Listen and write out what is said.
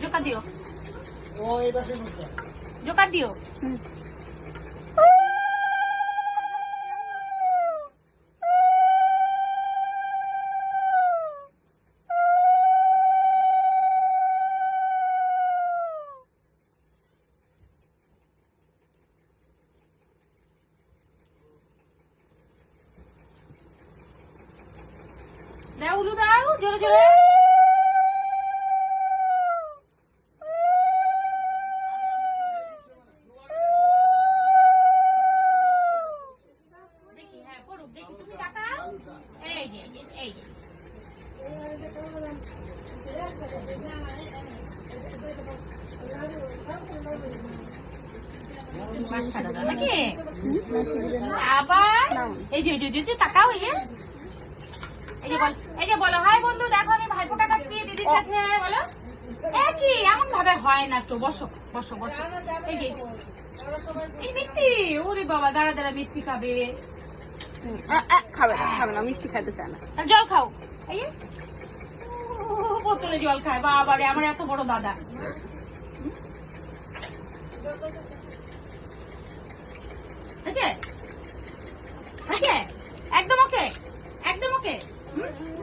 Joker দিও, Joker দিও। দাও উলু দাও, জোরে জোরে। দেখি, হ্যাঁ পড়ুক, দেখি তুমি তাকাও। এই যে এই যে নাকি আবার এই যে তাকাও। এই যে বলো হাই বন্ধু, দেখো আমি ভাইফোঁটা খাচ্ছি দিদির কাছে, বলো। একই এমন ভাবে হয় না তো, বসো বসো বসো। এই যে এই মিষ্টি, ওরে বাবা, দাঁড়া দাঁড়া, মিষ্টি খাবে। খাবে না, খাবে না, মিষ্টি খাইতে চায় না। জল খাও। এই বোতলে জল খায়, বাবা রে, আমার এত বড় দাদা। একদম ওকে, একদম ওকে।